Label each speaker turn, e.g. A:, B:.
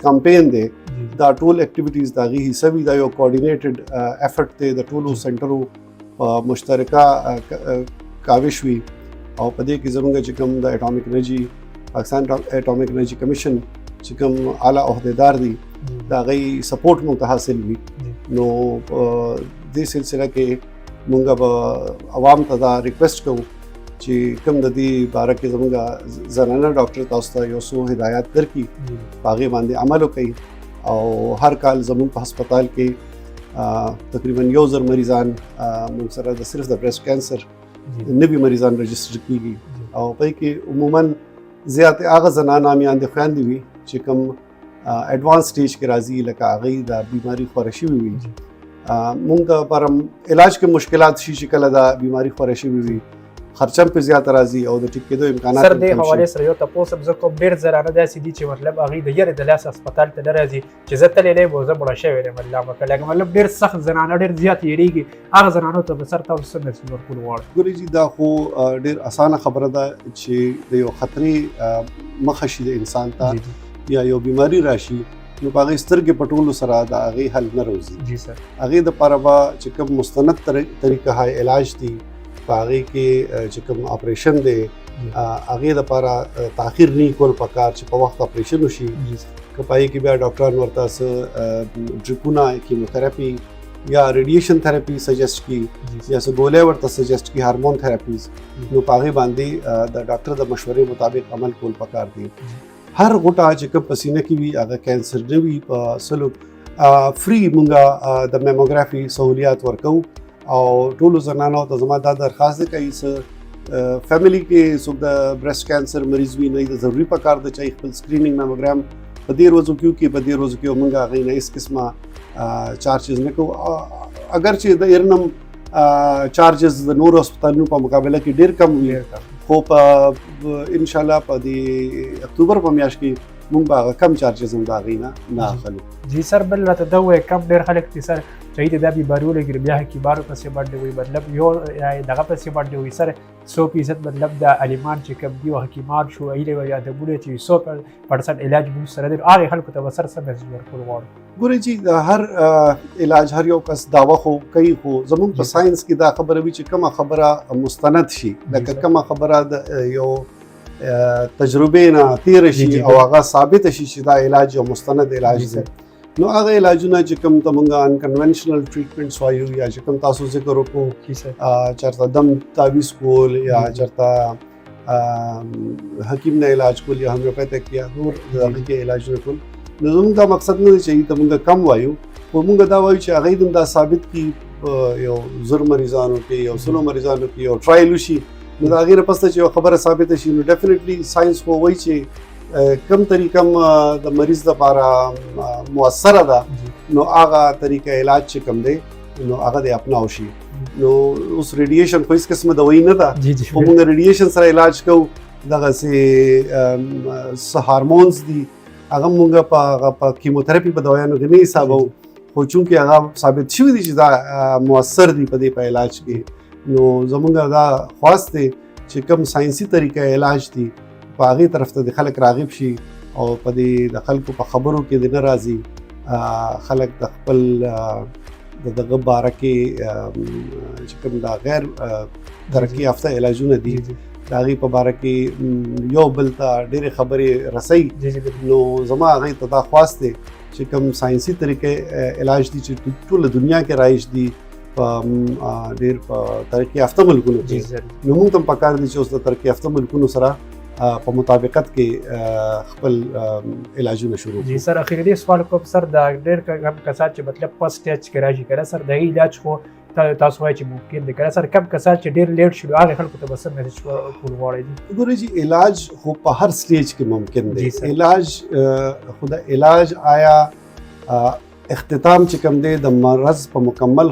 A: کمپین دی دا ټول اکټیویټیز د هغې حصه وي. دا یو کوارډینیټډ افرټ دی د ټولو سنټرو مشترکه کاوش وي او په دې کې زموږ چې کوم د اټامیک انرژي پاکستان اټامیک انرژي کمیشن چې کوم اعلی عہدیدار دي د هغې سپورټ موږ ته حاصل وي. نو دې سلسله کې موږ به عوام ته دا ریکویسټ کوو چې کوم د دې باره کې زموږ زنانه ډاکټر تاسو ته یو څو هدایات درکړي په هغې باندې عمل وکړئ. او هر کال زموږ په هسپتال کې تقریبا 1000 مریضان موږ سره د صرف د بریسټ کینسر نوي مریضان رجسټر کیږي او په کې عموما زیات هغه زنانه میاندې خویندې وي چې کوم ایڈوانس سټیج کې راځي لکه هغې د بیماري خوره شوې وي. موږ لپاره علاج کې مشکلات شي چې کله دا بیماري خوره شوې وي خرچم په زیاته راځي او د ټیک کېدو امکانات
B: سر دې حوالې سره یو تپوس هم زه کوم ډېر زنانه داسې دي چې مطلب هغوی د یېرې د لاسه هسپتال ته نه راځي چې زه تللی یم او زه مړه شوی یم الله مکړه لکه مطلب ډېر سخت زنانه ډېر زیات یېرېږي هغه زنانو ته به سر تاسو څه نصیحت ورکول غواړئ؟
A: ګورې جي دا خو ډېر اسانه خبره ده چې د یو خطرې مخه شي د انسان ته یا یو بیماري راشي نو په هغې سترګې پټولو سره د هغې حل نه راوځي. هغې دپاره به چې کوم مستند طریقه های علاج دي په هغې کې چې کوم اپریشن دی هغې دپاره تاخیر نه کول پکار چې په وخت اپریشن وشي. که په هغې کې بیا ډاکټران ورته څه ډریپونه کیموتھراپي یا ریډیشن تھراپي سجیسټ کړي یا څه ګولۍ ورته سجیسټ کړي هارمون تھراپیز نو په هغې باندې د ډاکټر د مشورې مطابق عمل کول پکار دي. هر غوټه چې کوم په سینه کې وي هغه کینسر نه وي په سلو فری مونږ د میموګرافي سہولیات ورکوو او ټولو زنانو ته زما دا درخواست دی که څه فیملی کې څوک د بریسټ کینسر مریض وي نو د ضروري پکار ده چې خپل سکرینینګ میموګرام په دې ورځو کې وکړي. په دې ورځو کې مونږ هغې نه هېڅ قسمه چارجز نه کوو اگر چې د ایرنم چارجز د نورو هسپتالونو په مقابله کې ډېر کم وي خو په انشاءالله په دې اکتوبر په میاشت کې مونږ به هغه کم چارجز هم د هغې نه اخلو.
B: جی سر بل راته دا ووایه کم ډېر خلک دي سر چې دا بیماري ولګي بیا حکیمانو پسې منډې وي مطلب یو دغه پسې منډې وي سر 100% مطلب د عالمان چې کوم دي او حکیمان شو ایله یا ادبونه چې 100% علاج موږ سره دی هغې خلکو ته به سر څه میسج ورکول غواړو؟
A: ګورې چې د هر علاج هر یو کس دعوه خو کوي خو زموږ په ساینس کې دا خبره وي چې کومه خبره مستند شي لکه کومه خبره د یو تجربې نه تېره شي او هغه ثابته شي چې دا علاج یو مستند علاج دی نو هغه علاجونه چې کوم ته موږ انکنونشنل ټریټمنټس وایو یا چې کوم تاسو ذکر وکړو چېرته دم تعویض کول یا چېرته حکیم نه علاج کول یا هومیوپیتھک یا نور د هغې کې علاجونه کول نو زموږ دا مقصد نه دی چې هغې ته موږ کم وایو خو موږ دا وایو چې هغې هم دا ثابت کړي یو 1000 مریضانو کې یو 100 مریضانو کې یو ټرایل وشي نو د هغې نه پسته چې یو خبره ثابته شي نو ډیفینیټلی ساینس خو وایي چې کم طریقه د مریض لپاره مؤثره ده نو هغه طریقه علاج چې کوم دی نو هغه دی اپناو شي. نو اوس ریډیشن خو هېڅ قسمه دوایي نه ده خو موږ ریډیشن سره علاج کوو دغسې څه هارمونز دي هغه موږ په کیموتھراپي په دوایانو کې نه حسابوو خو چونکې هغه ثابت شوي دي چې دا مؤثر دي په دې په علاج کې نو زموږ دا خواست دی چې کوم ساینسي طریقه علاج دي په هغې طرف ته د خلک راغب شي او په دې د خلکو په خبرو کې د نه راځي خلک د خپل د دغه باره کې چې کوم دا غیر ترقي یافته علاجونه دي د هغې په باره کې یو بل ته ډېرې خبرې رسوي نو زما هغې ته دا خواست دی چې کوم ساینسي طریقې علاج دي چې ټوله دنیا کې رایج دي په ډېر په ترقي یافته ملکونو کې نو موږ ته هم پکار دي چې اوس د ترقي یافته ملکونو سره په مطابقت کې خپل علاجونه شروع کړو.
B: جی سر اخیری سوال کوم سر د ډېر کم کسان چې مطلب فرست سټیج کې راشي که نه سر د هغې علاج خو تاسو وایئ چې ممکن دی که نه سر کم کسان چې ډېر لیټ شي هغې خلکو ته به څه میسج ورکول غواړئ؟
A: ګورئ جي علاج خو په هر سټیج کې ممکن دی علاج خو د علاج آیا اختتام چې کوم دی د مرض په مکمل